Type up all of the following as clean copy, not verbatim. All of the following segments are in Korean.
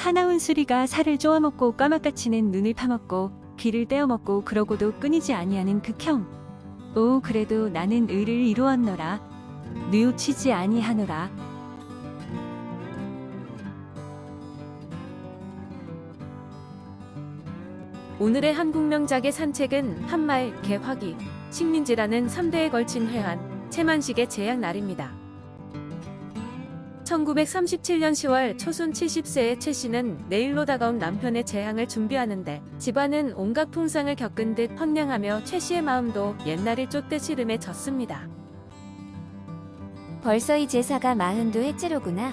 사나운 수리가 살을 쪼아먹고 까맣같이는 눈을 파먹고 귀를 떼어먹고 그러고도 끊이지 아니하는 극형. 오 그래도 나는 의를 이루었노라. 뉘우치지 아니하노라. 오늘의 한국명작의 산책은 한말, 개화기, 식민지라는 3대에 걸친 회한, 채만식의 재약 날입니다. 1937년 10월 초순 70세의 최 씨는 내일로 다가온 남편의 재향을 준비하는데 집안은 온갖 풍상을 겪은 듯 황량하며 최 씨의 마음도 옛날을 쫓듯 시름에 졌습니다. 벌써 이 제사가 42회째로구나.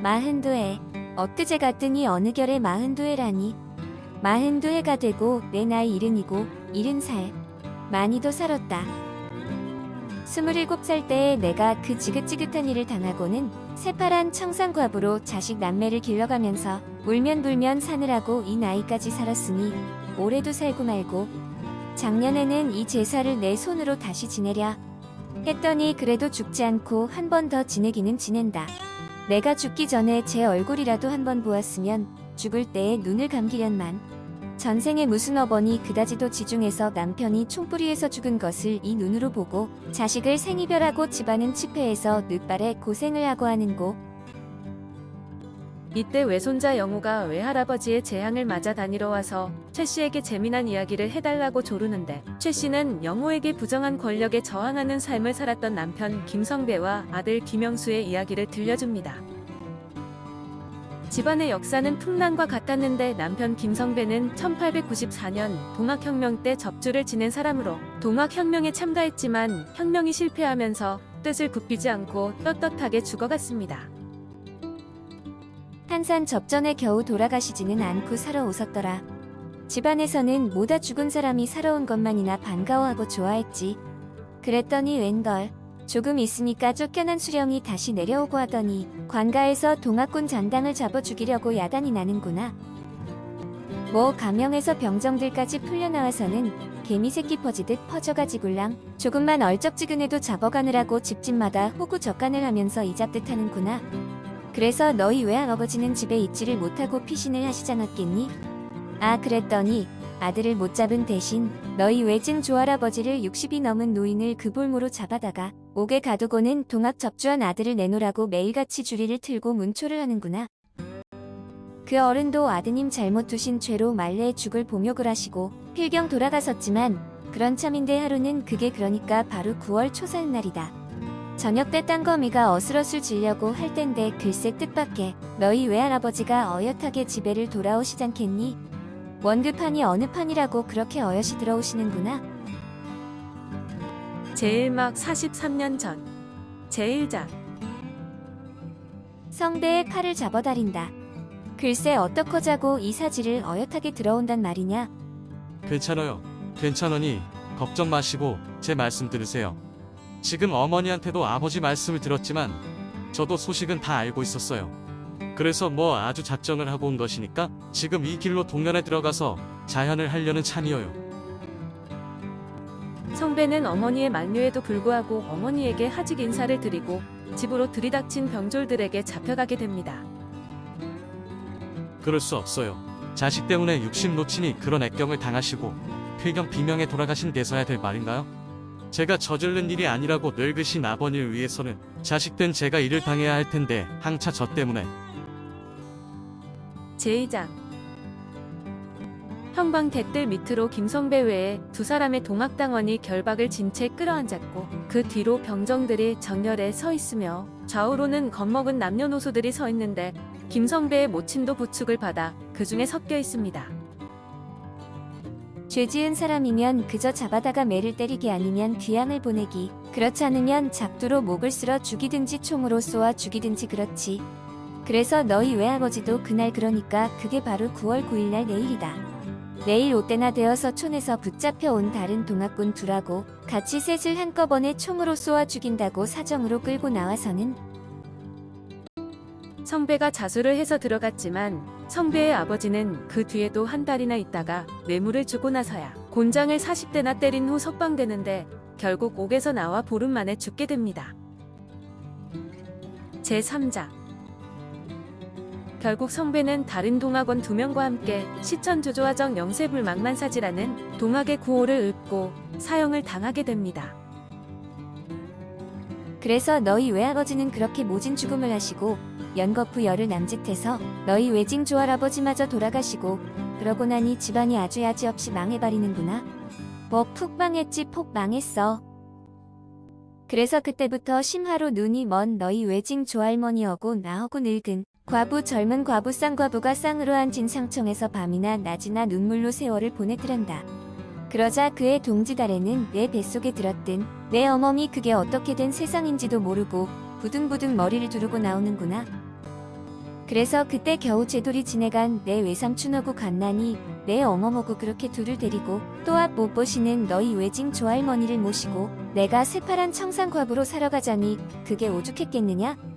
42회. 엊그제 갔더니 어느 결에 42회라니. 42회가 되고 내 나이 70이고 70살. 많이도 살았다. 27살 때에 내가 그 지긋지긋한 일을 당하고는 새파란 청산과부로 자식 남매를 길러가면서 울면 사느라고 이 나이까지 살았으니 올해도 살고 말고 작년에는 이 제사를 내 손으로 다시 지내랴 했더니 그래도 죽지 않고 한 번 더 지내기는 지낸다. 내가 죽기 전에 제 얼굴이라도 한 번 보았으면 죽을 때에 눈을 감기련만. 전생에 무슨 어버니 그다지도 지중해서 남편이 총뿌리에서 죽은 것을 이 눈으로 보고 자식을 생이별하고 집안은 치패해서 늦발에 고생을 하고 하는고. 이때 외손자 영우가 외할아버지의 재향을 맞아 다니러 와서 최 씨에게 재미난 이야기를 해달라고 조르는데 최 씨는 영우에게 부정한 권력에 저항하는 삶을 살았던 남편 김성배와 아들 김영수의 이야기를 들려줍니다. 집안의 역사는 풍랑과 같았는데 남편 김성배는 1894년 동학혁명 때 접주를 지낸 사람으로 동학혁명에 참가했지만 혁명이 실패하면서 뜻을 굽히지 않고 떳떳하게 죽어갔습니다. 한산 접전에 겨우 돌아가시지는 않고 살아오셨더라. 집안에서는 뭐다 죽은 사람이 살아온 것만이나 반가워하고 좋아했지. 그랬더니 웬걸 조금 있으니까 쫓겨난 수령이 다시 내려오고 하더니 관가에서 동학군 잔당을 잡아 죽이려고 야단이 나는구나. 뭐 감형해서 병정들까지 풀려나와서는 개미새끼 퍼지듯 퍼져가지굴랑 조금만 얼쩍지근해도 잡아가느라고 집집마다 호구적간을 하면서 이잡듯 하는구나. 그래서 너희 외할아버지는 집에 있지를 못하고 피신을 하시잖았겠니? 아 그랬더니 아들을 못 잡은 대신 너희 외증 조할아버지를 60이 넘은 노인을 그 볼모로 잡아다가 옥에 가두고는 동학 접주한 아들을 내놓으라고 매일같이 주리를 틀고 문초를 하는구나. 그 어른도 아드님 잘못 두신 죄로 말래에 죽을 봉욕을 하시고 필경 돌아가셨지만 그런 참인데 하루는 그게 그러니까 바로 9월 초살날이다. 저녁 때 땅거미가 어슬어슬 지려고 할 땐데 글쎄 뜻밖의 너희 외할아버지가 어엿하게 집에를 돌아오시잖겠니? 원급판이 어느 판이라고 그렇게 어여시 들어오시는구나. 제1막 43년 전 제1장 성배의 팔을 잡아다린다. 글쎄 어떡하자고 이 사지를 어엿하게 들어온단 말이냐. 괜찮아요. 괜찮으니 걱정 마시고 제 말씀 들으세요. 지금 어머니한테도 아버지 말씀을 들었지만 저도 소식은 다 알고 있었어요. 그래서 뭐 아주 작정을 하고 온 것이니까 지금 이 길로 동면에 들어가서 자현을 하려는 참이어요. 성배는 어머니의 만류에도 불구하고 어머니에게 하직 인사를 드리고 집으로 들이닥친 병졸들에게 잡혀가게 됩니다. 그럴 수 없어요. 자식 때문에 육심 놓치니 그런 액경을 당하시고 필경 비명에 돌아가신 데서야 될 말인가요? 제가 저지른 일이 아니라고 늙으신 아버님을 위해서는 자식된 제가 일을 당해야 할 텐데 항차 저 때문에. 제2장 형방 대뜰 밑으로 김성배 외에 두 사람의 동학당원이 결박을 진 채 끌어앉았고 그 뒤로 병정들이 정렬에 서 있으며 좌우로는 겁먹은 남녀노소들이 서 있는데 김성배의 모친도 부축을 받아 그 중에 섞여 있습니다. 죄 지은 사람이면 그저 잡아다가 매를 때리기 아니면 귀양을 보내기, 그렇지 않으면 작두로 목을 쓸어 죽이든지 총으로 쏘아 죽이든지 그렇지. 그래서 너희 외아버지도 그날 그러니까 그게 바로 9월 9일날 내일이다. 내일 오때나 되어서 촌에서 붙잡혀 온 다른 동학군 둘하고 같이 셋을 한꺼번에 총으로 쏘아 죽인다고 사정으로 끌고 나와서는 성배가 자수를 해서 들어갔지만 성배의 아버지는 그 뒤에도 한 달이나 있다가 뇌물을 주고 나서야 곤장을 40대나 때린 후 석방되는데 결국 옥에서 나와 보름 만에 죽게 됩니다. 제3장 결국 성배는 다른 동학원 2명과 함께 시천조조화정 영세불망만사지라는 동학의 구호를 읊고 사형을 당하게 됩니다. 그래서 너희 외아버지는 그렇게 모진 죽음을 하시고 연거푸 열을 남짓해서 너희 외징 조할아버지마저 돌아가시고 그러고 나니 집안이 아주 야지없이 망해버리는구나. 뭐 푹 망했지 폭 망했어. 그래서 그때부터 심하로 눈이 먼 너희 외징 조할머니하고 나하고 늙은 과부 젊은 과부 쌍과부가 쌍으로 앉은 상청에서 밤이나 낮이나 눈물로 세월을 보내더란다. 그러자 그의 동지달에는 내 뱃속에 들었든 내 어멈이 그게 어떻게 된 세상인지도 모르고 부둥부둥 머리를 두르고 나오는구나. 그래서 그때 겨우 제돌이 지내간 내 외삼촌하고 갔나니 내 어머머고 그렇게 둘을 데리고 또 앞 못 보시는 너희 외징 조할머니를 모시고 내가 새파란 청산과부로 살아 가자니 그게 오죽했겠느냐?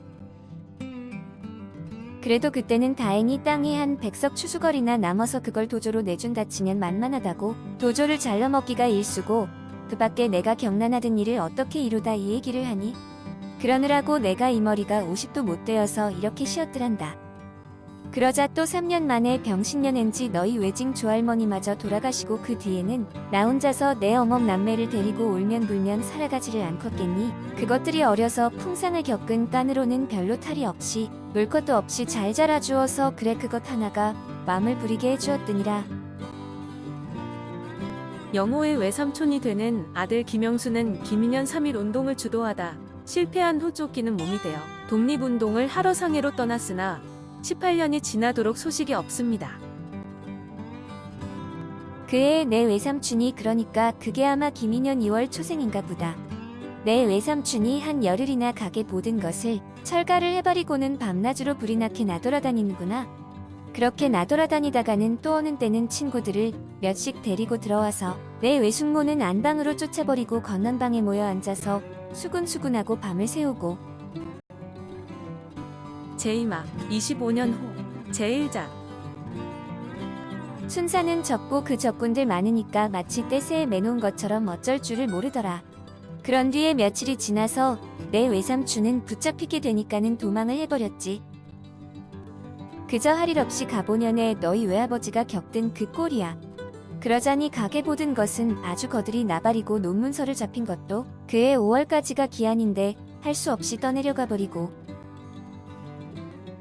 그래도 그때는 다행히 땅이 한 100석 추수거리나 남아서 그걸 도조로 내준다 치면 만만하다고. 도조를 잘라 먹기가 일수고 그 밖에 내가 경난하던 일을 어떻게 이루다 이 얘기를 하니? 그러느라고 내가 이 머리가 50도 못 되어서 이렇게 쉬었더란다. 그러자 또 3년 만에 병신년엔지 너희 외징 조할머니마저 돌아가시고 그 뒤에는 나 혼자서 내 어멈 남매를 데리고 울면불면 살아가지를 않겠겠니? 그것들이 어려서 풍상을 겪은 깐으로는 별로 탈이 없이 놀 것도 없이 잘 자라주어서 그래 그것 하나가 마음을 부리게 해주었더니라. 영호의 외삼촌이 되는 아들 김영수는 김인현 3.1 운동을 주도하다 실패한 후 쫓기는 몸이 되어 독립운동을 하러 상해로 떠났으나 18년이 지나도록 소식이 없습니다. 그해 내 외삼촌이 그러니까 그게 아마 김인현 2월 초생인가 보다. 내 외삼촌이 한 열흘이나 가게 보던 것을 철가를 해버리고는 밤낮으로 불이 나게 나돌아다니는구나. 그렇게 나돌아다니다가는 또 어느 때는 친구들을 몇씩 데리고 들어와서 내 외숙모는 안방으로 쫓아버리고 건넌방에 모여 앉아서 수군수군하고 밤을 새우고. 제2막 25년 후 제1장 순사는 적고 그 적군들 많으니까 마치 떼새에 매놓은 것처럼 어쩔 줄을 모르더라. 그런 뒤에 며칠이 지나서 내 외삼촌은 붙잡히게 되니까는 도망을 해버렸지. 그저 할 일 없이 가보년에 너희 외아버지가 겪던 그 꼴이야. 그러자니 가게 보던 것은 아주 거들이 나발이고 논문서를 잡힌 것도 그해 5월까지가 기한인데 할 수 없이 떠내려가 버리고.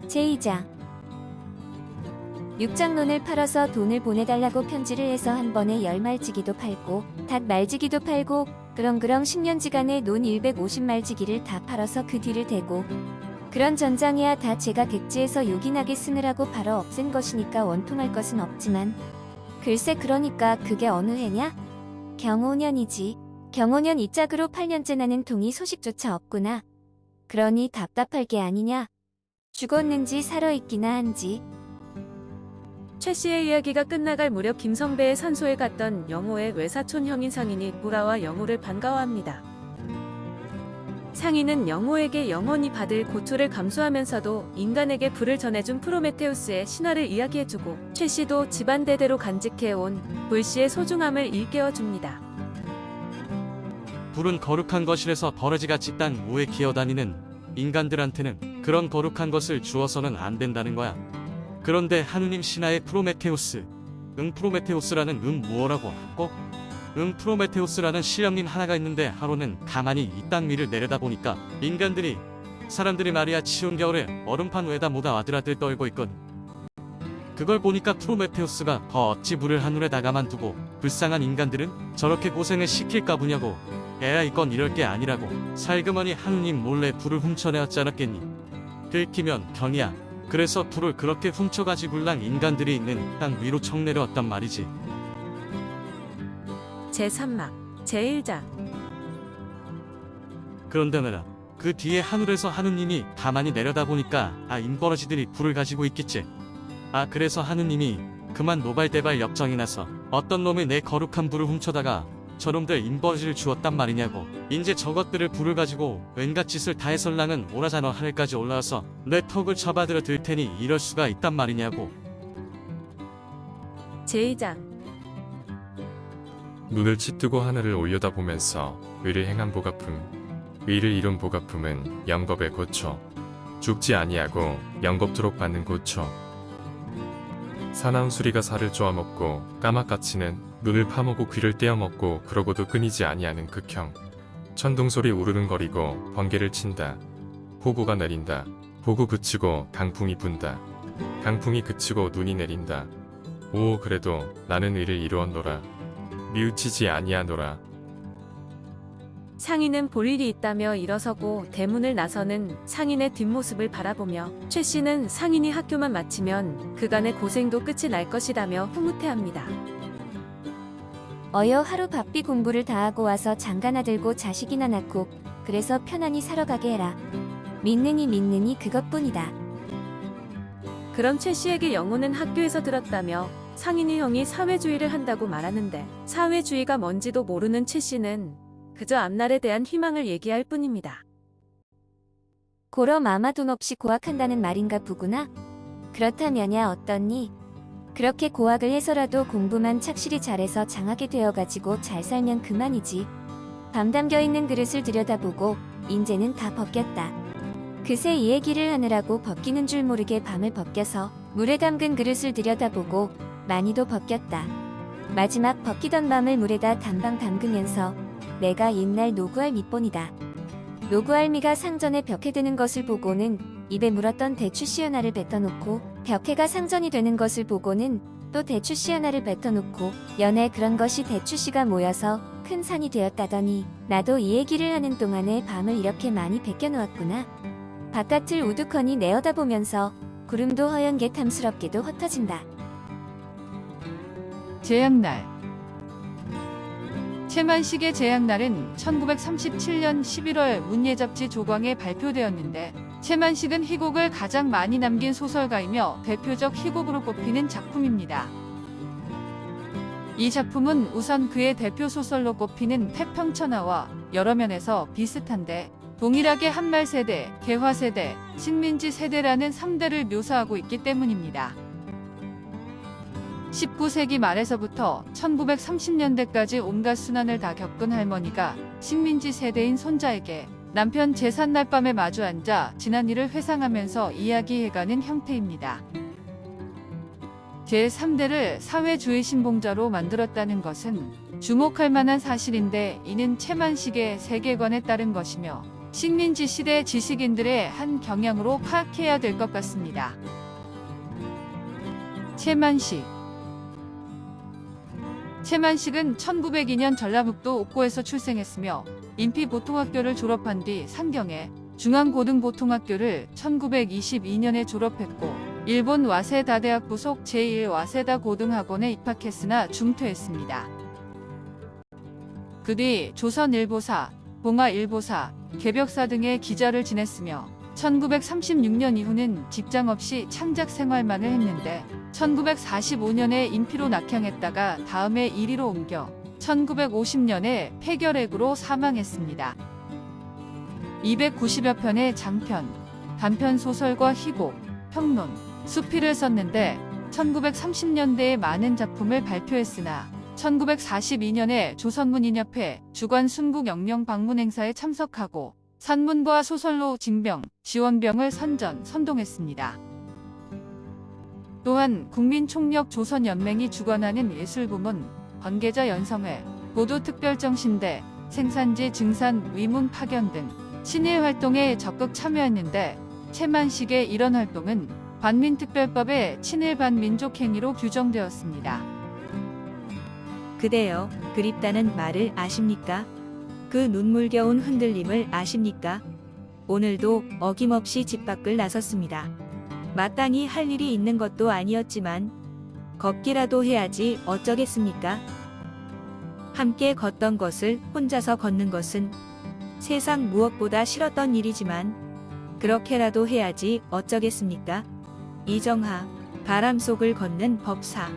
제2장 육장론을 팔아서 돈을 보내달라고 편지를 해서 한 번에 10말지기도 팔고 닭 말지기도 팔고 그렁그렁 10년지간에 논 150말지기를 다 팔아서 그 뒤를 대고. 그런 전장이야 다 제가 객지에서 요긴하게 쓰느라고 바로 없앤 것이니까 원통할 것은 없지만 글쎄 그러니까 그게 어느 해냐? 경오년이지. 경오년 이 짝으로 8년째 나는 통이 소식조차 없구나. 그러니 답답할 게 아니냐? 죽었는지 살아있기나 한지. 최 씨의 이야기가 끝나갈 무렵 김성배의 산소에 갔던 영호의 외사촌 형인 상인이 돌아와 영호를 반가워합니다. 상인은 영호에게 영원히 받을 고초를 감수하면서도 인간에게 불을 전해준 프로메테우스의 신화를 이야기해주고 최 씨도 집안 대대로 간직해온 불씨의 소중함을 일깨워줍니다. 불은 거룩한 것이라서 버러지같이 땅 위에 기어다니는 인간들한테는 그런 거룩한 것을 주어서는 안 된다는 거야. 그런데 하느님 신화의 프로메테우스, 프로메테우스라는 뭐라고 하고? 프로메테우스라는 시령님 하나가 있는데 하루는 가만히 이 땅 위를 내려다보니까 사람들이 말이야 치운 겨울에 얼음판 위에다 모다 아들아들 떨고 있거든. 그걸 보니까 프로메테우스가 어찌 불을 하늘에 다가만 두고 불쌍한 인간들은 저렇게 고생을 시킬까 보냐고. 에라 이건 이럴 게 아니라고. 살그머니 하느님 몰래 불을 훔쳐내었지 않았겠니? 들키면 병이야. 그래서 불을 그렇게 훔쳐가지굴랑 인간들이 있는 땅 위로 청내려왔단 말이지. 제3막 제1장 그런데 말야 그 뒤에 하늘에서 하느님이 가만히 내려다보니까 인버러지들이 불을 가지고 있겠지. 그래서 하느님이 그만 노발대발 역정이 나서 어떤 놈이 내 거룩한 불을 훔쳐다가 저놈들 인버러지를 주었단 말이냐고. 인제 저것들을 불을 가지고 웬갓 짓을 다 해설랑은 오라자너 하늘까지 올라와서 내 턱을 쳐받들어 들 테니 이럴 수가 있단 말이냐고. 제2장 눈을 치뜨고 하늘을 올려다보면서 의를 행한 보가품, 의를 이룬 보가품은 영겁의 고초, 죽지 아니하고 영겁토록 받는 고초. 사나운 수리가 살을 쪼아먹고 까맣같이는 눈을 파먹고 귀를 떼어먹고 그러고도 끊이지 아니하는 극형. 천둥소리 우르릉거리고 번개를 친다. 폭우가 내린다. 폭우 그치고 강풍이 분다. 강풍이 그치고 눈이 내린다. 오 그래도 나는 의를 이루었노라. 뉘우치지 아니하노라. 상인은 볼 일이 있다며 일어서고 대문을 나서는 상인의 뒷모습을 바라보며 최 씨는 상인이 학교만 마치면 그간의 고생도 끝이 날 것이라며 흐뭇해합니다. 어여 하루 바삐 공부를 다 하고 와서 장가나 들고 자식이나 낳고 그래서 편안히 살아가게 해라. 믿느니 그것뿐이다. 그런 최 씨에게 영호는 학교에서 들었다며 상인이 형이 사회주의를 한다고 말하는데 사회주의가 뭔지도 모르는 최 씨는 그저 앞날에 대한 희망을 얘기할 뿐입니다. 고럼 아마 돈 없이 고학한다는 말인가 보구나. 그렇다면야 어떻니? 그렇게 고학을 해서라도 공부만 착실히 잘해서 장하게 되어가지고 잘 살면 그만이지. 밤 담겨있는 그릇을 들여다보고 인제는 다 벗겼다. 그새 이 얘기를 하느라고 벗기는 줄 모르게 밤을 벗겨서 물에 담근 그릇을 들여다보고 많이도 벗겼다. 마지막 벗기던 밤을 물에다 단방 담그면서 내가 옛날 노구할 밑본이다. 노구할미가 상전에 벽해 드는 것을 보고는 입에 물었던 대추씨 하나를 뱉어놓고 벽해가 상전이 되는 것을 보고는 또 대추씨 하나를 뱉어놓고 연애 그런 것이 대추씨가 모여서 큰 산이 되었다더니 나도 이 얘기를 하는 동안에 밤을 이렇게 많이 베껴놓았구나. 바깥을 우두커니 내어다보면서 구름도 허연게 탐스럽게도 흩어진다. 제약날. 채만식의 제약날은 1937년 11월 문예잡지 조광에 발표되었는데 채만식은 희곡을 가장 많이 남긴 소설가이며 대표적 희곡으로 꼽히는 작품입니다. 이 작품은 우선 그의 대표 소설로 꼽히는 태평천하와 여러 면에서 비슷한데 동일하게 한말 세대, 개화 세대, 식민지 세대라는 3대를 묘사하고 있기 때문입니다. 19세기 말에서부터 1930년대까지 온갖 순환을 다 겪은 할머니가 식민지 세대인 손자에게 남편 제삿 날 밤에 마주 앉아 지난 일을 회상하면서 이야기해가는 형태입니다. 제3대를 사회주의 신봉자로 만들었다는 것은 주목할 만한 사실인데 이는 채만식의 세계관에 따른 것이며 식민지 시대 지식인들의 한 경향으로 파악해야 될 것 같습니다. 채만식은 1902년 전라북도 옥고에서 출생했으며 인피보통학교를 졸업한 뒤 상경의 중앙고등보통학교를 1922년에 졸업했고 일본 와세다 대학 부속 제1와세다 고등학원에 입학했으나 중퇴했습니다. 그 뒤 조선일보사, 봉화일보사, 개벽사 등의 기자를 지냈으며 1936년 이후는 직장 없이 창작 생활만을 했는데 1945년에 인피로 낙향했다가 다음해 1위로 옮겨 1950년에 폐결핵으로 사망했습니다. 290여 편의 장편, 단편 소설과 희곡, 평론, 수필을 썼는데 1930년대에 많은 작품을 발표했으나 1942년에 조선문인협회 주관 순국 영령 방문 행사에 참석하고 산문과 소설로 징병, 지원병을 선동했습니다. 또한 국민총력 조선연맹이 주관하는 예술부문, 관계자 연성회, 보도특별정신대, 생산지 증산 위문 파견 등 친일 활동에 적극 참여했는데 채만식의 이런 활동은 반민특별법의 친일 반민족 행위로 규정되었습니다. 그대여 그립다는 말을 아십니까? 그 눈물겨운 흔들림을 아십니까? 오늘도 어김없이 집 밖을 나섰습니다. 마땅히 할 일이 있는 것도 아니었지만 걷기라도 해야지 어쩌겠습니까? 함께 걷던 것을 혼자서 걷는 것은 세상 무엇보다 싫었던 일이지만 그렇게라도 해야지 어쩌겠습니까? 이정하, 바람 속을 걷는 법사.